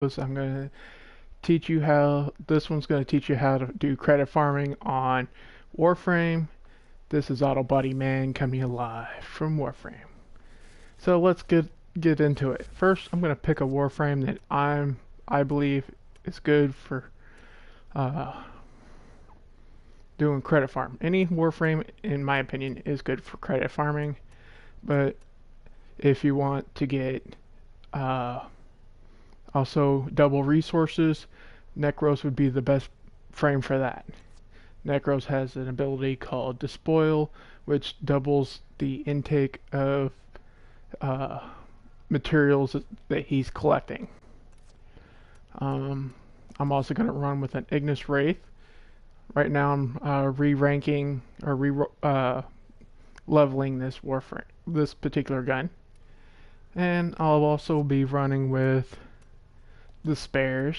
I'm going to teach you how, this one's going to teach you how to do credit farming on Warframe. This is Autobody Man coming live from Warframe. So let's get into it. First, I'm going to pick a Warframe that I believe is good for doing credit farm. Any Warframe, in my opinion, is good for credit farming, but if you want to get also double resources, Necros would be the best frame for that. Necros has an ability called Despoil, which doubles the intake of materials that he's collecting. I'm also going to run with an Ignis Wraith. Right now I'm re-ranking or leveling this Warframe, this particular gun. And I'll also be running with the spares.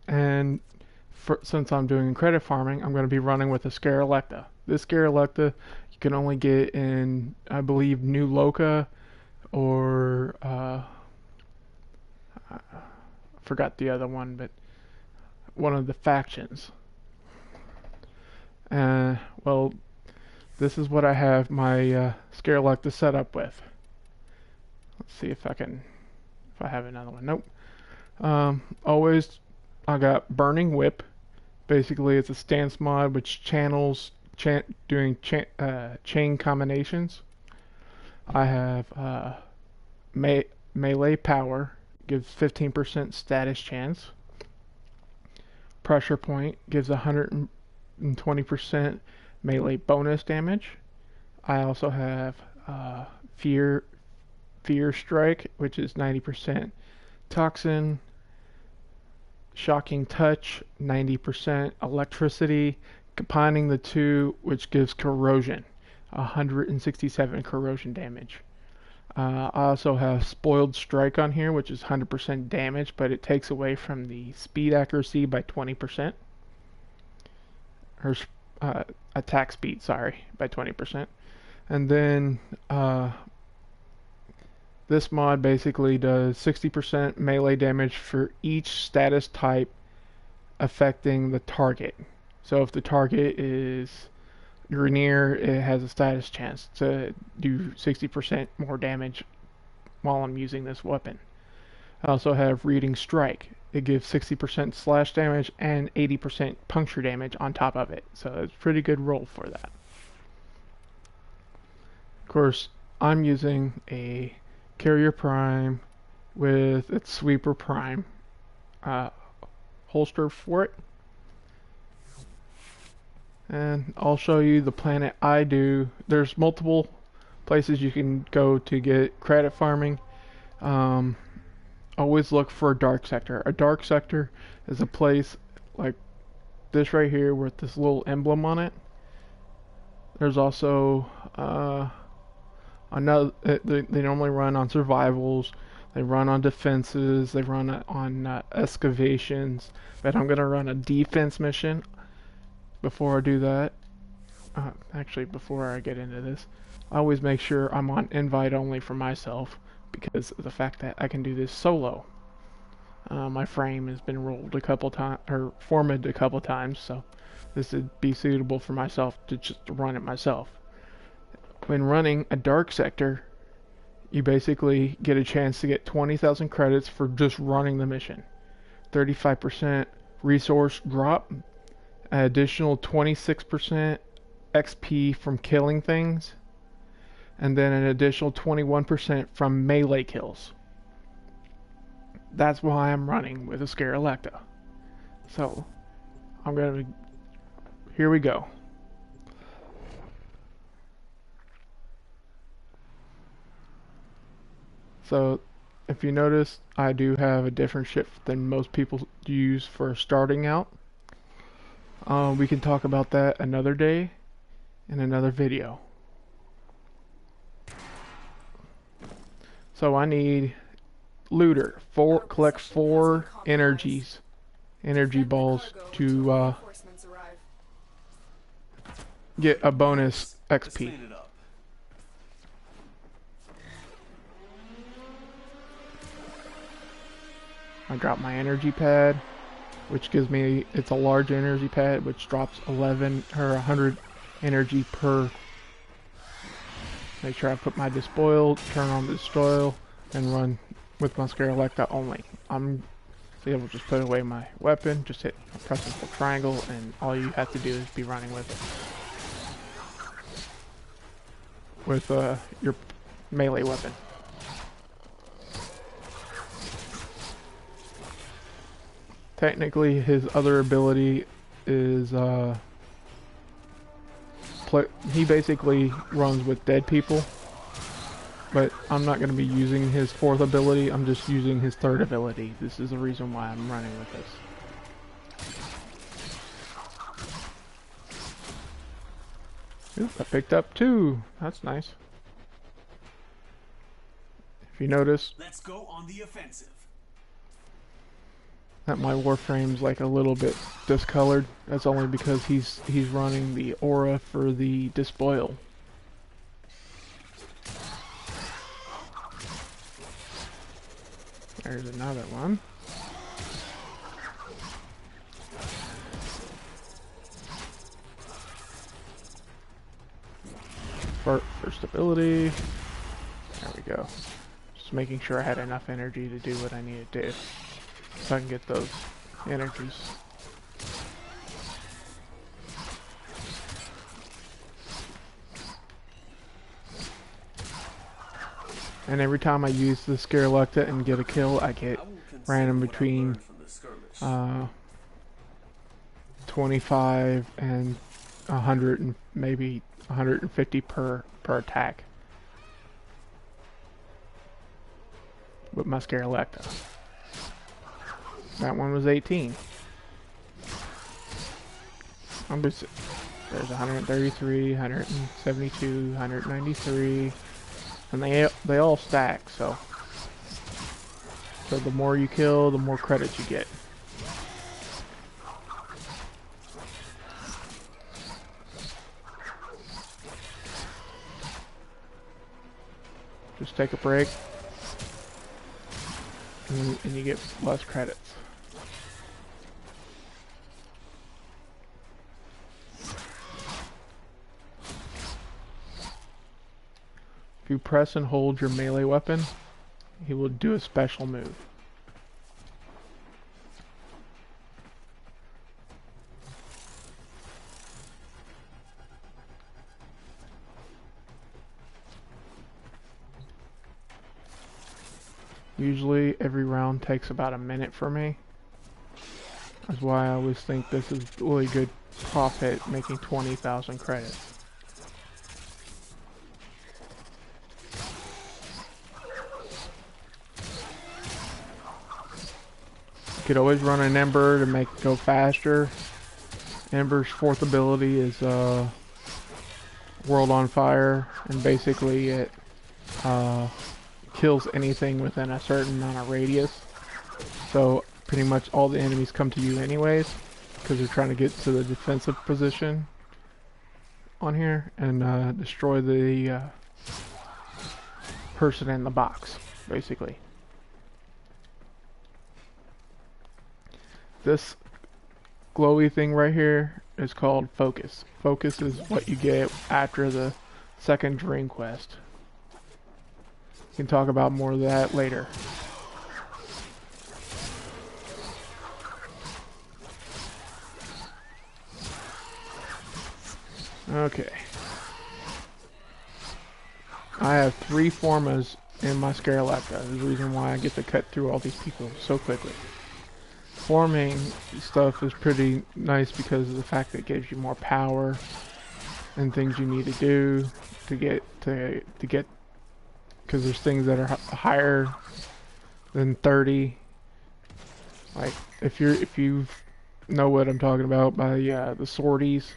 And since I'm doing credit farming, I'm going to be running with a Scarelecta. This Scarelecta you can only get in, I believe, New Loka or I forgot the other one, but one of the factions. Well, this is what I have my Scarelecta set up with. Let's see if I have another one. Nope. Always, I got Burning Whip. Basically, it's a stance mod which channels doing chain combinations. I have melee power, gives 15% status chance. Pressure point gives 120% melee bonus damage. I also have fear strike, which is 90% toxin. Shocking touch, 90% electricity. Combining the two, which gives corrosion, 167 corrosion damage. I also have spoiled strike on here, which is 100% damage, but it takes away from the speed accuracy by 20%. Or attack speed, sorry, by 20%. And then this mod basically does 60% melee damage for each status type affecting the target. So if the target is Grenier, it has a status chance to do 60% more damage while I'm using this weapon. I also have Reading Strike. It gives 60% slash damage and 80% puncture damage on top of it. So it's a pretty good roll for that. Of course, I'm using a Carrier Prime with its Sweeper Prime holster for it. And I'll show you the planet I do. There's multiple places you can go to get credit farming. Always look for a dark sector. A dark sector is a place like this right here with this little emblem on it. There's also another. They normally run on survivals. They run on defenses. They run on excavations. But I'm gonna run a defense mission. Before I do that, actually before I get into this, I always make sure I'm on invite only for myself because of the fact that I can do this solo. My frame has been rolled a couple times, or formatted a couple times, so this would be suitable for myself to just run it myself. When running a dark sector, you basically get a chance to get 20,000 credits for just running the mission. 35% resource drop, an additional 26% XP from killing things, and then an additional 21% from melee kills. That's why I'm running with a Scarelecta. So, here we go. So, if you notice, I do have a different shift than most people use for starting out. We can talk about that another day in another video. So I need looter. Collect 4 energy balls to get a bonus XP. I drop my energy pad, which gives me, it's a large energy pad, which drops 11 or 100 energy per. Make sure I put my despoil, turn on the despoil, and run with my Scarelecta only. I'm able to just put away my weapon, just press and hold triangle, and all you have to do is be running with it. With your melee weapon. Technically, his other ability is he basically runs with dead people, but I'm not going to be using his fourth ability. I'm just using his third ability. This is the reason why I'm running with this. Ooh, I picked up 2. That's nice. If you notice, let's go on the offensive. That my Warframe's like a little bit discolored. That's only because he's running the aura for the despoil. There's another one. First ability. There we go. Just making sure I had enough energy to do what I needed to do, so I can get those energies. And every time I use the Scarelecta and get a kill, I get random between 25 and 100 and maybe 150 per attack with my Scarelecta. That one was 18. There's 133, 172, 193, and they all stack. So the more you kill, the more credits you get. Just take a break, and you get less credits. If you press and hold your melee weapon, he will do a special move. Usually every round takes about a minute for me. That's why I always think this is really good profit, making 20,000 credits. You could always run an Ember to make it go faster. Ember's fourth ability is World on Fire, and basically it kills anything within a certain amount of radius. So pretty much all the enemies come to you anyways, because they're trying to get to the defensive position on here and destroy the person in the box, basically. This glowy thing right here is called Focus. Focus is what you get after the second dream quest. We can talk about more of that later. Okay. I have 3 formas in my Scarelecta. That's the reason why I get to cut through all these people so quickly. Forming stuff is pretty nice because of the fact that it gives you more power and things you need to do to get because there's things that are higher than 30. Like if you know what I'm talking about by the sorties.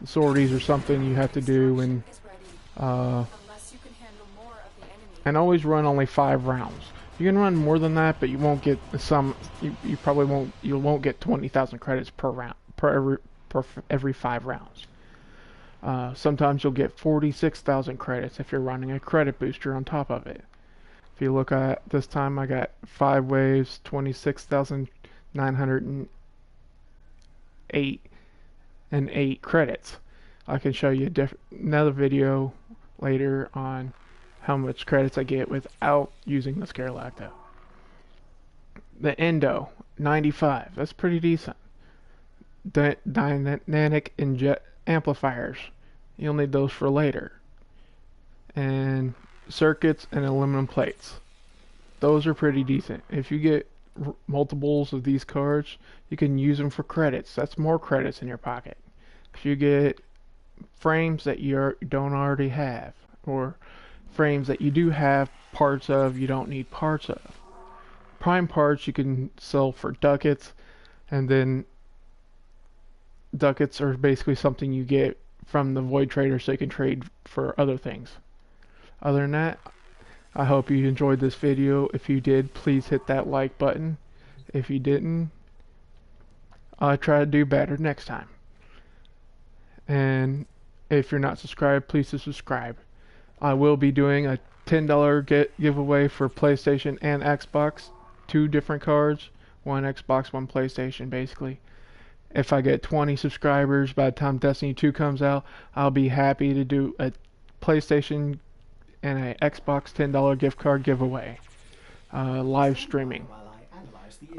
The sorties are something you have to do when and always run only 5 rounds. You can run more than that, but you won't get some. You probably won't. You won't get 20,000 credits per round per every 5 rounds. Sometimes you'll get 46,000 credits if you're running a credit booster on top of it. If you look at this time, I got 5 waves, 26,908 and 8 credits. I can show you another video later on how much credits I get without using the Scarlacto. The Endo, 95. That's pretty decent. Dynamic amplifiers. You'll need those for later. And circuits and aluminum plates. Those are pretty decent. If you get multiples of these cards, you can use them for credits. That's more credits in your pocket. If you get frames that you don't already have, or frames that you do have parts of, you don't need parts of. Prime parts you can sell for ducats, and then ducats are basically something you get from the Void Trader so you can trade for other things. Other than that, I hope you enjoyed this video. If you did, please hit that like button. If you didn't, I'll try to do better next time. And if you're not subscribed, please subscribe. I will be doing a $10 giveaway for PlayStation and Xbox. 2 different cards. One Xbox, one PlayStation, basically. If I get 20 subscribers by the time Destiny 2 comes out, I'll be happy to do a PlayStation and an Xbox $10 gift card giveaway. Live streaming.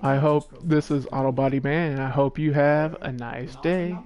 I hope this is Autobody Man, and I hope you have a nice day.